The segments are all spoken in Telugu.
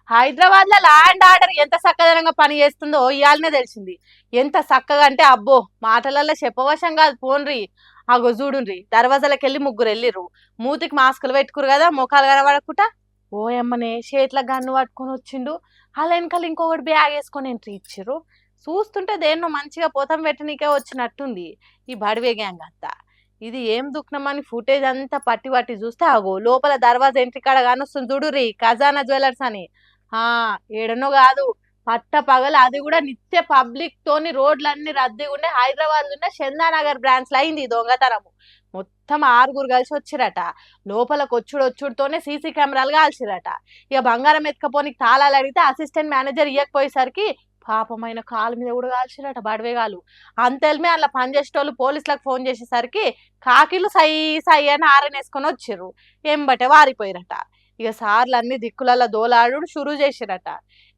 హైదరాబాద్ లో ల్యాండ్ ఆర్డర్ ఎంత చక్కదనంగా పని చేస్తుందో ఇయాలనే తెలిసింది. ఎంత చక్కగా అంటే అబ్బో మాటలలో చెప్పవశం కాదు. పోన్రి అగో చూడుండ్రి, దర్వాజాలకెళ్ళి ముగ్గురు వెళ్ళిర్రు. మూతికి మాస్కులు పెట్టుకురు కదా, ముఖాలు కనబడకుండా. ఓయమ్మనే చేతులకు గన్ను పట్టుకొని వచ్చిండు. అలా వెనకాల ఇంకొకటి బ్యాగ్ వేసుకొని ఎంట్రీ ఇచ్చిర్రు. చూస్తుంటే దేన్నో మంచిగా పొతం పెట్టనీకే వచ్చినట్టుంది ఈ బడివే గ్యాంగ్ అంతా. ఇది ఏం దుఃఖమని ఫుటేజ్ అంతా పట్టి పట్టి చూస్తే ఆగో లోపల దర్వాజా ఎంట్రీ కాడ కానొస్తుంది చూడుర్రి, ఖజానా జ్యువెలర్స్ అని. ఆ ఏడనో కాదు, పట్ట పగల అది కూడా నిత్య పబ్లిక్ తోని రోడ్లన్నీ రద్దీ ఉండే హైదరాబాద్ ఉన్న చందానగర్ బ్రాంచ్ లో అయింది ఈ దొంగతనము. మొత్తం 6 కలిసి వచ్చిరట. లోపలకు వచ్చుడుతోనే సీసీ కెమెరాలు కాల్చిరట. ఇక బంగారం ఎత్తుకపోనికి తాళాలు అడిగితే అసిస్టెంట్ మేనేజర్ ఇవ్వకపోయేసరికి పాపమైన కాలు మీద కూడా కాల్చిరట బడివేగాలు. అంతేల్మే అలా పనిచేసేటోళ్ళు పోలీసులకు ఫోన్ చేసేసరికి కాకిలు సై సై అని ఆరనేసుకొని వచ్చిర్రు. ఎంబటే వారిపోయిరట. ఇక సార్లు అన్ని దిక్కులలో దోలాడు షురూ చేసిరట.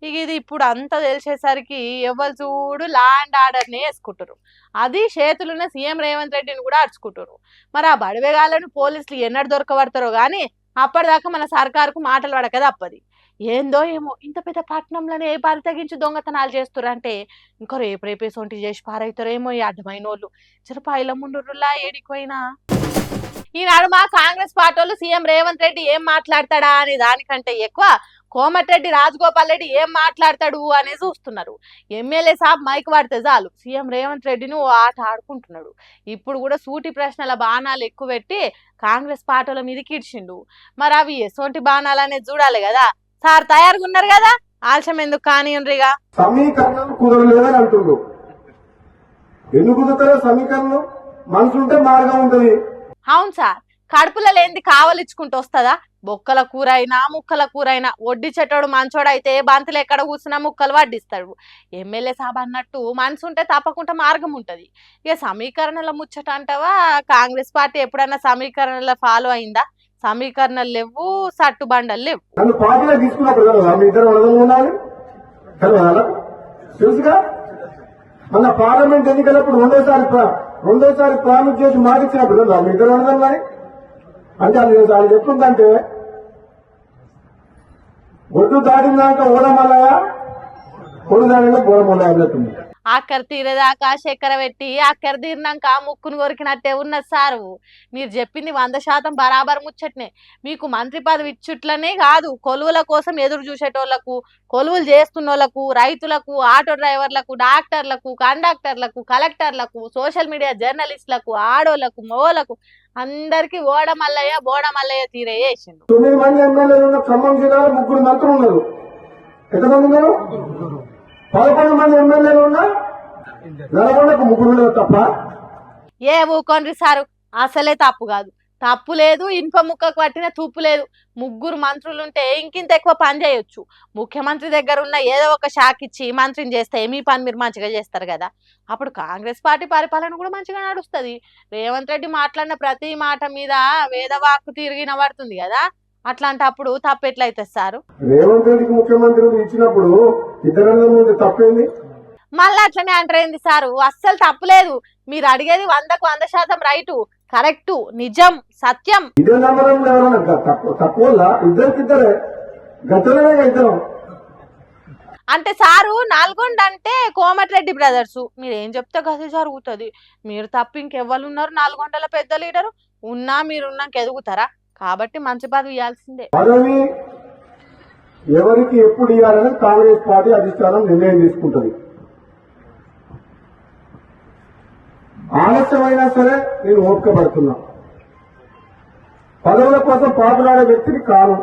ఇక ఇది ఇప్పుడు అంతా తెలిసేసరికి ఎవరు చూడు ల్యాండ్ ఆర్డర్ని వేసుకుంటారు. అది చేతులున్న సీఎం రేవంత్ రెడ్డిని కూడా అరుచుకుంటారు. మరి ఆ బడివేగాలను పోలీసులు ఎన్నడు దొరకబడతారో గాని అప్పటిదాకా మన సర్కారుకు మాటలు పడక తప్పది. ఏందో ఏమో ఇంత పెద్ద పట్టణంలోనే ఏ బారి తగ్గించి దొంగతనాలు చేస్తారు అంటే ఇంకా రేపేసొంటి చేసి పారైతారేమో ఈ అడ్డమైన వాళ్ళు. చిరపాయిల ముండులా ఏడిపోయినా ఈనాడు మా కాంగ్రెస్ పార్టీ వాళ్ళు సీఎం రేవంత్ రెడ్డి ఏం మాట్లాడతాడా అని దానికంటే ఎక్కువ కోమటిరెడ్డి రాజగోపాల్ రెడ్డి ఏం మాట్లాడతాడు అని చూస్తున్నారు. ఎమ్మెల్యే సాబ్ మైక్ పడితే చాలు సీఎం రేవంత్ రెడ్డిని ఓ ఆట ఆడుకుంటున్నాడు. ఇప్పుడు కూడా సూటి ప్రశ్నల బాణాలు ఎక్కువ పెట్టి కాంగ్రెస్ పార్టీల మీదకి ఇడ్చిండు. మరి అవి ఎసొంటి బాణాలు అనేది చూడాలి కదా. సార్ తయారుగా ఉన్నారు కదా, ఆలస్యం ఎందుకు కానివ్వండిగా. సమీకరణం కుదరలేదని అంటుండ్రు. ఎందుకు కుదురుతారో సమీకరణం? మనసుంటే మార్గం ఉంటది. అవును సార్, కడుపులో లేనిది కావలిచ్చుకుంటూ వస్తుందా? బొక్కల కూర అయినా ముక్కల కూర అయినా వడ్డిచ్చేటోడు మంచోడైతే బంతులు ఎక్కడ కూర్చున్నా ముక్కలు వడ్డిస్తాడు. ఎమ్మెల్యే సాబ్ అన్నట్టు మనసు ఉంటే తప్పకుండా మార్గం ఉంటది. ఇక సమీకరణల ముచ్చట అంటావా, కాంగ్రెస్ పార్టీ ఎప్పుడైనా సమీకరణల ఫాలో అయిందా? సమీకరణలు లేవు, సట్టుబండలు లేవు. నన్ను పార్టీలో తీసుకున్నప్పుడు కదా మీ ఇద్దరు వదలు ఉండాలి తెలుసుగా. మన పార్లమెంట్ ఎన్నికలప్పుడు రెండోసారి ప్రామిస్ చేసి మాటిచ్చినప్పుడు కదా మీ ఇద్దరు వదలు కానీ. అంటే అది ఎట్లుందంటే ఒడ్డు దాటినాక ఓడమల్లయా, ఒడ్డు దానిలో బోడమల్లయా చెప్తుంది. ఆఖరి తీరేదాకా చక్కెర పెట్టి ఆఖరి తీరినాక ముక్కును కొరికినట్టే ఉన్నది సారు. మీరు చెప్పింది 100% బరాబర్ ముచ్చట్నే. మీకు మంత్రి పదవి ఇచ్చుట్లనే కాదు, కొలువుల కోసం ఎదురు చూసేటోళ్లకు, కొలువులు చేస్తున్నోళ్లకు, రైతులకు, ఆటో డ్రైవర్లకు, డాక్టర్లకు, కండక్టర్లకు, కలెక్టర్లకు, సోషల్ మీడియా జర్నలిస్టులకు, ఆడోళ్లకు, మోలకు అందరికి బోడమల్లయ్య తీరే చేసిండు. 9 మంది ఎమ్మెల్యేలు ఉన్న ఖమ్మం జిల్లాలో 3 మంత్రులు ఉన్నారు. ఎంతమంది ఉన్నారు? 11 మంది ఎమ్మెల్యేలు ఉన్నా నల్గొండకు 3 ఉన్నారు తప్ప. ఏ ఊకోండ్రి సారు, అసలే తప్పు కాదు. తప్పు లేదు, ఇనుప ముక్కకు పట్టిన తుప్పు లేదు. 3 మంత్రులుంటే ఇంకింత ఎక్కువ పని చేయొచ్చు. ముఖ్యమంత్రి దగ్గర ఉన్న ఏదో ఒక శాఖ ఇచ్చి మంత్రిని చేస్తే మీ పని మీరు మంచిగా చేస్తారు కదా. అప్పుడు కాంగ్రెస్ పార్టీ పరిపాలన కూడా మంచిగా నడుస్తుంది. రేవంత్ రెడ్డి మాట్లాడిన ప్రతి మాట మీద వేదవాక్కు తిరిగి నబడుతుంది కదా. అట్లాంటప్పుడు తప్పెట్లయితే సారు? రేవంత్ రెడ్డికి ముఖ్యమంత్రి ఇచ్చినప్పుడు ఇద్దరు తప్పేంది? మళ్ళీ అట్లనే అంటారేంది సారు? అస్సలు తప్పులేదు. మీరు అడిగేది 100కు 100% రైటు, కరెక్టు, నిజం, సత్యం. ఇదే నమ్మడం ఎవరన్నా తక్కువ ఇద్దరికిద్దరే గతంలో ఇద్దరు. అంటే సారు నల్గొండ అంటే కోమటిరెడ్డి బ్రదర్స్, మీరేం చెప్తే గది జరుగుతుంది. మీరు తప్ప ఇంకెవ్వరు ఉన్నారు నల్గొండలో పెద్ద లీడరు? ఉన్నా మీరున్నాక ఎదుగుతారా? కాబట్టి మంచి పదవి ఇవ్వాల్సిందే. పదవి ఎవరికి ఎప్పుడు ఇవ్వాలని కాంగ్రెస్ పార్టీ అధిష్టానం నిర్ణయం తీసుకుంటది. ఆలస్యమైనా సరే నేను ఓపిక పడుతున్నా. పదవుల కోసం పాకులాడే వ్యక్తిని కాను.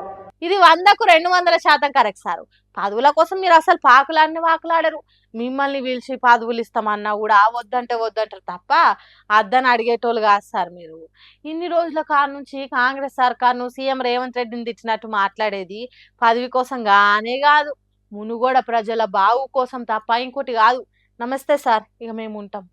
ఇది 100కు 200% కరెక్ట్ సారు. పదవుల కోసం మీరు అసలు పాకులాడిని వాకులాడరు. మిమ్మల్ని పిలిచి పదవులు ఇస్తామన్నా కూడా వద్దంటే వద్దంటారు తప్ప అద్దని అడిగేటోళ్ళు కాదు సార్ మీరు. ఇన్ని రోజుల కాడ నుంచి కాంగ్రెస్ సర్కార్ను సీఎం రేవంత్ రెడ్డిని తిట్టినట్టు మాట్లాడేది పదవి కోసం గానే కాదు, మునుగోడ ప్రజల బాగు కోసం తప్ప ఇంకోటి కాదు. నమస్తే సార్, ఇక మేము ఉంటాం.